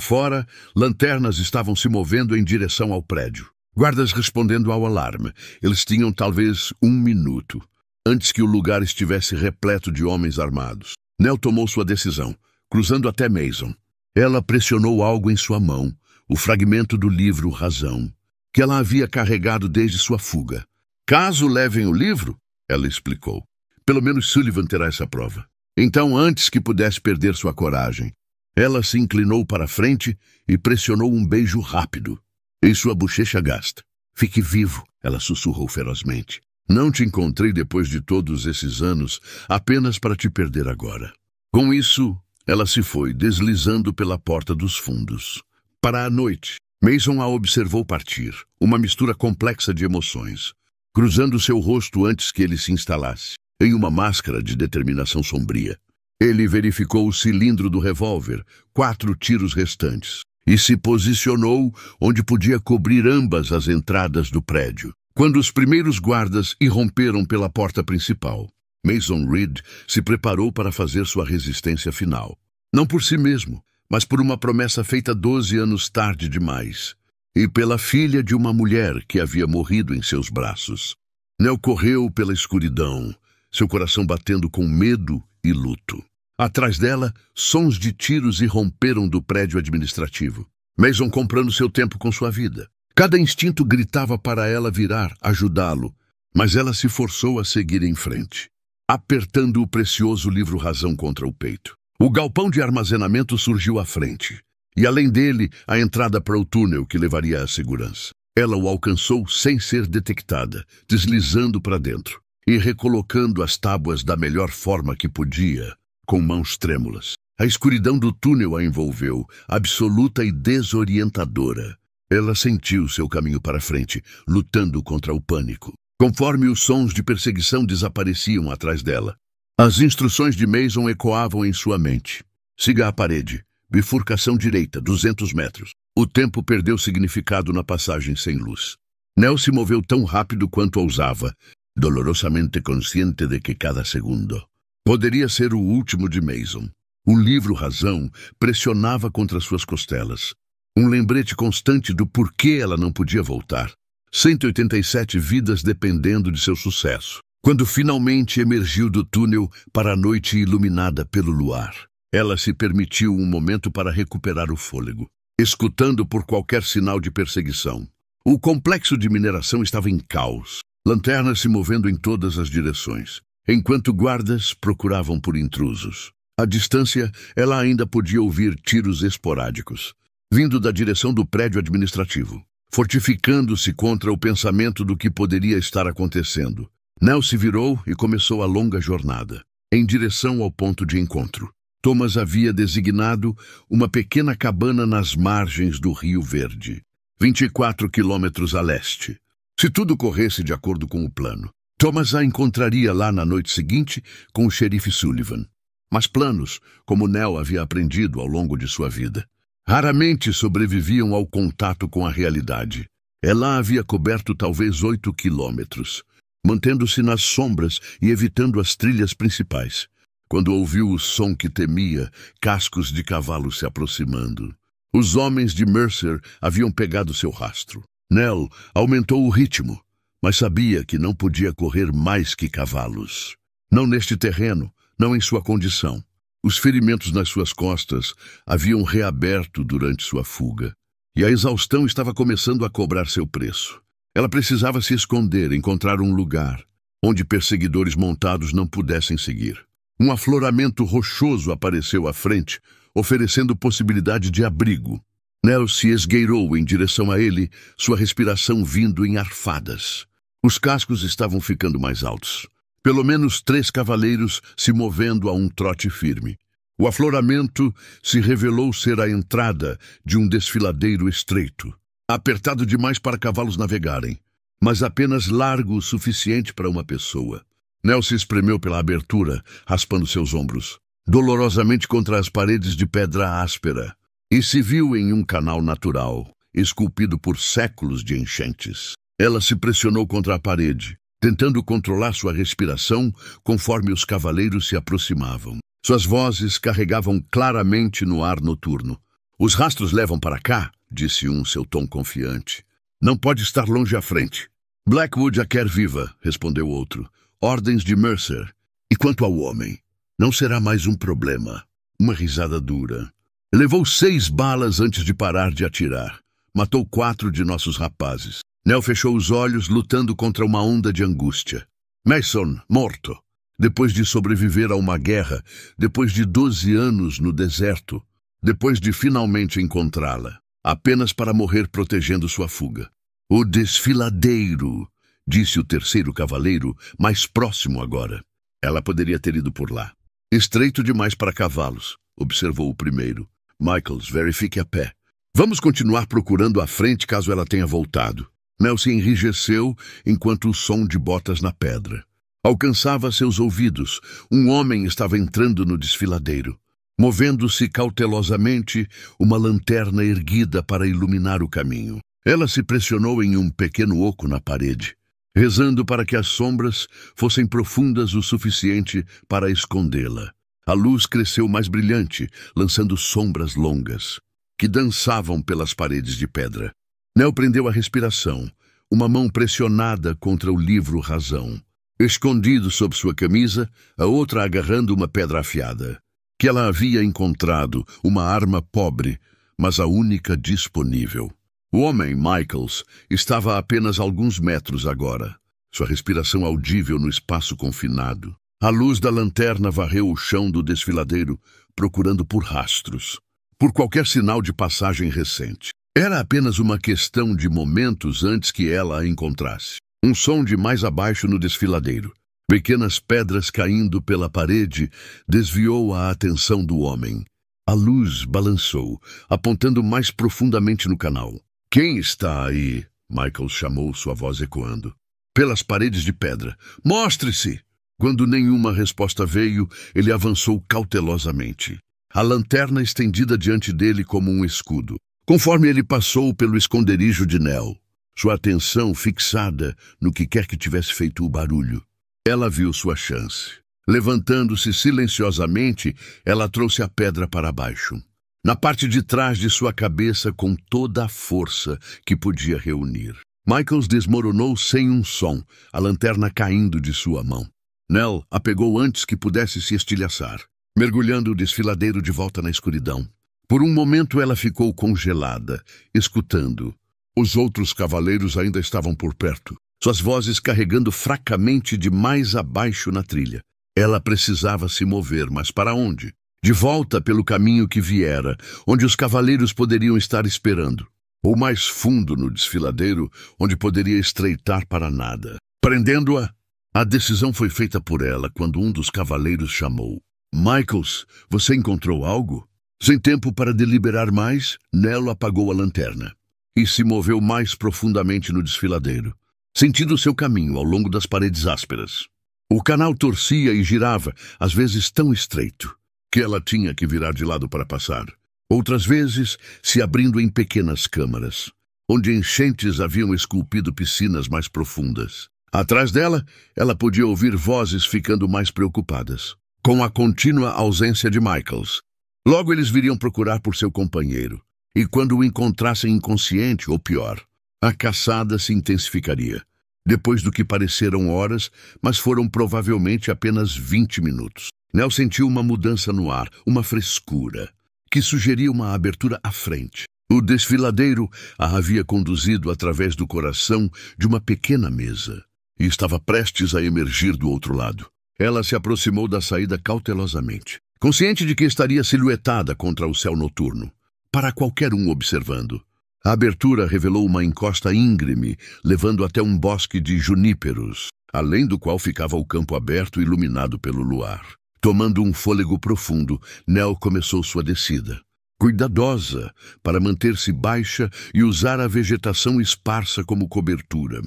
fora, lanternas estavam se movendo em direção ao prédio. Guardas respondendo ao alarme. Eles tinham talvez 1 minuto, antes que o lugar estivesse repleto de homens armados. Nell tomou sua decisão, cruzando até Mason. Ela pressionou algo em sua mão, o fragmento do livro Razão, que ela havia carregado desde sua fuga. "Caso levem o livro", ela explicou, "pelo menos Sullivan terá essa prova." Então, antes que pudesse perder sua coragem, ela se inclinou para a frente e pressionou um beijo rápido em sua bochecha gasta. "Fique vivo", ela sussurrou ferozmente. "Não te encontrei depois de todos esses anos apenas para te perder agora." Com isso, ela se foi, deslizando pela porta dos fundos. Para a noite, Mason a observou partir, uma mistura complexa de emoções, cruzando seu rosto antes que ele se instalasse. em uma máscara de determinação sombria. Ele verificou o cilindro do revólver, 4 tiros restantes, e se posicionou onde podia cobrir ambas as entradas do prédio. Quando os primeiros guardas irromperam pela porta principal, Mason Reed se preparou para fazer sua resistência final. Não por si mesmo, mas por uma promessa feita 12 anos tarde demais, e pela filha de uma mulher que havia morrido em seus braços. Nell correu pela escuridão, seu coração batendo com medo e luto. Atrás dela, sons de tiros irromperam do prédio administrativo. Mason comprando seu tempo com sua vida. Cada instinto gritava para ela virar, ajudá-lo, mas ela se forçou a seguir em frente, apertando o precioso livro-razão contra o peito. O galpão de armazenamento surgiu à frente, e além dele, a entrada para o túnel que levaria à segurança. Ela o alcançou sem ser detectada, deslizando para dentro e recolocando as tábuas da melhor forma que podia, com mãos trêmulas. A escuridão do túnel a envolveu, absoluta e desorientadora. Ela sentiu seu caminho para frente, lutando contra o pânico. Conforme os sons de perseguição desapareciam atrás dela, as instruções de Mason ecoavam em sua mente. Siga a parede. Bifurcação direita, 200 metros. O tempo perdeu significado na passagem sem luz. Nell se moveu tão rápido quanto ousava, dolorosamente consciente de que cada segundo poderia ser o último de Mason. O livro-razão pressionava contra suas costelas. Um lembrete constante do porquê ela não podia voltar. 187 vidas dependendo de seu sucesso. Quando finalmente emergiu do túnel para a noite iluminada pelo luar, ela se permitiu um momento para recuperar o fôlego, escutando por qualquer sinal de perseguição. O complexo de mineração estava em caos, lanternas se movendo em todas as direções, enquanto guardas procuravam por intrusos. À distância, ela ainda podia ouvir tiros esporádicos, vindo da direção do prédio administrativo, fortificando-se contra o pensamento do que poderia estar acontecendo. Nell se virou e começou a longa jornada, em direção ao ponto de encontro. Thomas havia designado uma pequena cabana nas margens do Rio Verde, 24 quilômetros a leste. Se tudo corresse de acordo com o plano, Thomas a encontraria lá na noite seguinte com o xerife Sullivan. Mas planos, como Nell havia aprendido ao longo de sua vida, raramente sobreviviam ao contato com a realidade. Ela havia coberto talvez 8 quilômetros, mantendo-se nas sombras e evitando as trilhas principais, quando ouviu o som que temia, cascos de cavalo se aproximando. Os homens de Mercer haviam pegado seu rastro. Nell aumentou o ritmo, mas sabia que não podia correr mais que cavalos. Não neste terreno, não em sua condição. Os ferimentos nas suas costas haviam reaberto durante sua fuga, e a exaustão estava começando a cobrar seu preço. Ela precisava se esconder, encontrar um lugar onde perseguidores montados não pudessem seguir. Um afloramento rochoso apareceu à frente, oferecendo possibilidade de abrigo. Nell se esgueirou em direção a ele, sua respiração vindo em arfadas. Os cascos estavam ficando mais altos. Pelo menos 3 cavaleiros se movendo a um trote firme. O afloramento se revelou ser a entrada de um desfiladeiro estreito, apertado demais para cavalos navegarem, mas apenas largo o suficiente para uma pessoa. Nell se espremeu pela abertura, raspando seus ombros, dolorosamente contra as paredes de pedra áspera, e se viu em um canal natural, esculpido por séculos de enchentes. Ela se pressionou contra a parede, tentando controlar sua respiração conforme os cavaleiros se aproximavam. Suas vozes carregavam claramente no ar noturno. "Os rastros levam para cá", disse um, seu tom confiante. "Não pode estar longe à frente." "Blackwood a quer viva", respondeu outro. "Ordens de Mercer. E quanto ao homem? Não será mais um problema." Uma risada dura. "Levou 6 balas antes de parar de atirar. Matou 4 de nossos rapazes." Nell fechou os olhos, lutando contra uma onda de angústia. Mason, morto. Depois de sobreviver a uma guerra, depois de 12 anos no deserto, depois de finalmente encontrá-la, apenas para morrer protegendo sua fuga. "O desfiladeiro", disse o terceiro cavaleiro, mais próximo agora. Ela poderia ter ido por lá. "Estreito demais para cavalos", observou o primeiro. "Michaels, verifique a pé. Vamos continuar procurando à frente caso ela tenha voltado." Nell se enrijeceu enquanto o som de botas na pedra. Alcançava seus ouvidos. Um homem estava entrando no desfiladeiro. Movendo-se cautelosamente, uma lanterna erguida para iluminar o caminho. Ela se pressionou em um pequeno oco na parede, rezando para que as sombras fossem profundas o suficiente para escondê-la. A luz cresceu mais brilhante, lançando sombras longas, que dançavam pelas paredes de pedra. Nell prendeu a respiração, uma mão pressionada contra o livro Razão. Escondido sob sua camisa, a outra agarrando uma pedra afiada, que ela havia encontrado, uma arma pobre, mas a única disponível. O homem, Michaels, estava a apenas alguns metros agora, sua respiração audível no espaço confinado. A luz da lanterna varreu o chão do desfiladeiro, procurando por rastros, por qualquer sinal de passagem recente. Era apenas uma questão de momentos antes que ela a encontrasse. Um som de mais abaixo no desfiladeiro. Pequenas pedras caindo pela parede desviou a atenção do homem. A luz balançou, apontando mais profundamente no canal. "Quem está aí?" Michael chamou, sua voz ecoando. Pelas paredes de pedra. "Mostre-se!" Quando nenhuma resposta veio, ele avançou cautelosamente, a lanterna estendida diante dele como um escudo. Conforme ele passou pelo esconderijo de Nell, sua atenção fixada no que quer que tivesse feito o barulho, ela viu sua chance. Levantando-se silenciosamente, ela trouxe a pedra para baixo, na parte de trás de sua cabeça, com toda a força que podia reunir. Michaels desmoronou sem um som, a lanterna caindo de sua mão. Nell a pegou antes que pudesse se estilhaçar, mergulhando o desfiladeiro de volta na escuridão. Por um momento ela ficou congelada, escutando. Os outros cavaleiros ainda estavam por perto, suas vozes carregando fracamente de mais abaixo na trilha. Ela precisava se mover, mas para onde? De volta pelo caminho que viera, onde os cavaleiros poderiam estar esperando. Ou mais fundo no desfiladeiro, onde poderia estreitar para nada. Prendendo-a, a decisão foi feita por ela quando um dos cavaleiros chamou. "Michaels, você encontrou algo?" Sem tempo para deliberar mais, Nell apagou a lanterna e se moveu mais profundamente no desfiladeiro, sentindo seu caminho ao longo das paredes ásperas. O canal torcia e girava, às vezes tão estreito, que ela tinha que virar de lado para passar. Outras vezes, se abrindo em pequenas câmaras, onde enchentes haviam esculpido piscinas mais profundas. Atrás dela, ela podia ouvir vozes ficando mais preocupadas, com a contínua ausência de Michaels. Logo eles viriam procurar por seu companheiro, e quando o encontrassem inconsciente, ou pior, a caçada se intensificaria. Depois do que pareceram horas, mas foram provavelmente apenas 20 minutos. Nell sentiu uma mudança no ar, uma frescura, que sugeria uma abertura à frente. O desfiladeiro a havia conduzido através do coração de uma pequena mesa, e estava prestes a emergir do outro lado. Ela se aproximou da saída cautelosamente, consciente de que estaria silhuetada contra o céu noturno, para qualquer um observando. A abertura revelou uma encosta íngreme, levando até um bosque de juníperos, além do qual ficava o campo aberto iluminado pelo luar. Tomando um fôlego profundo, Nell começou sua descida, cuidadosa para manter-se baixa e usar a vegetação esparsa como cobertura.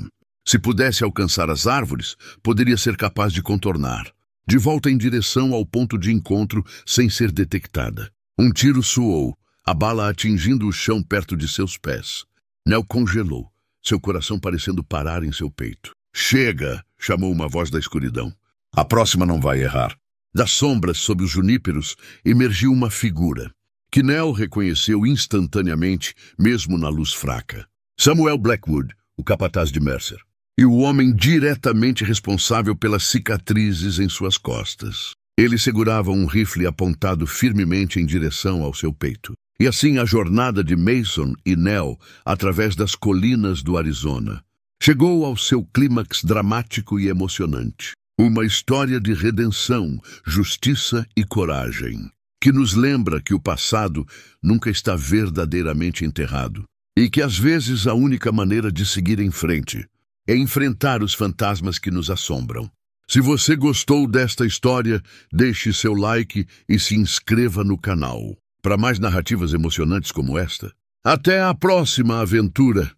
Se pudesse alcançar as árvores, poderia ser capaz de contornar, de volta em direção ao ponto de encontro sem ser detectada. Um tiro soou, a bala atingindo o chão perto de seus pés. Nell congelou, seu coração parecendo parar em seu peito. "Chega!" chamou uma voz da escuridão. "A próxima não vai errar." Das sombras sob os juníperos emergiu uma figura, que Nell reconheceu instantaneamente, mesmo na luz fraca. Samuel Blackwood, o capataz de Mercer, e o homem diretamente responsável pelas cicatrizes em suas costas. Ele segurava um rifle apontado firmemente em direção ao seu peito. E assim a jornada de Mason e Nell, através das colinas do Arizona, chegou ao seu clímax dramático e emocionante. Uma história de redenção, justiça e coragem, que nos lembra que o passado nunca está verdadeiramente enterrado, e que às vezes a única maneira de seguir em frente é enfrentar os fantasmas que nos assombram. Se você gostou desta história, deixe seu like e se inscreva no canal. Para mais narrativas emocionantes como esta. Até a próxima aventura!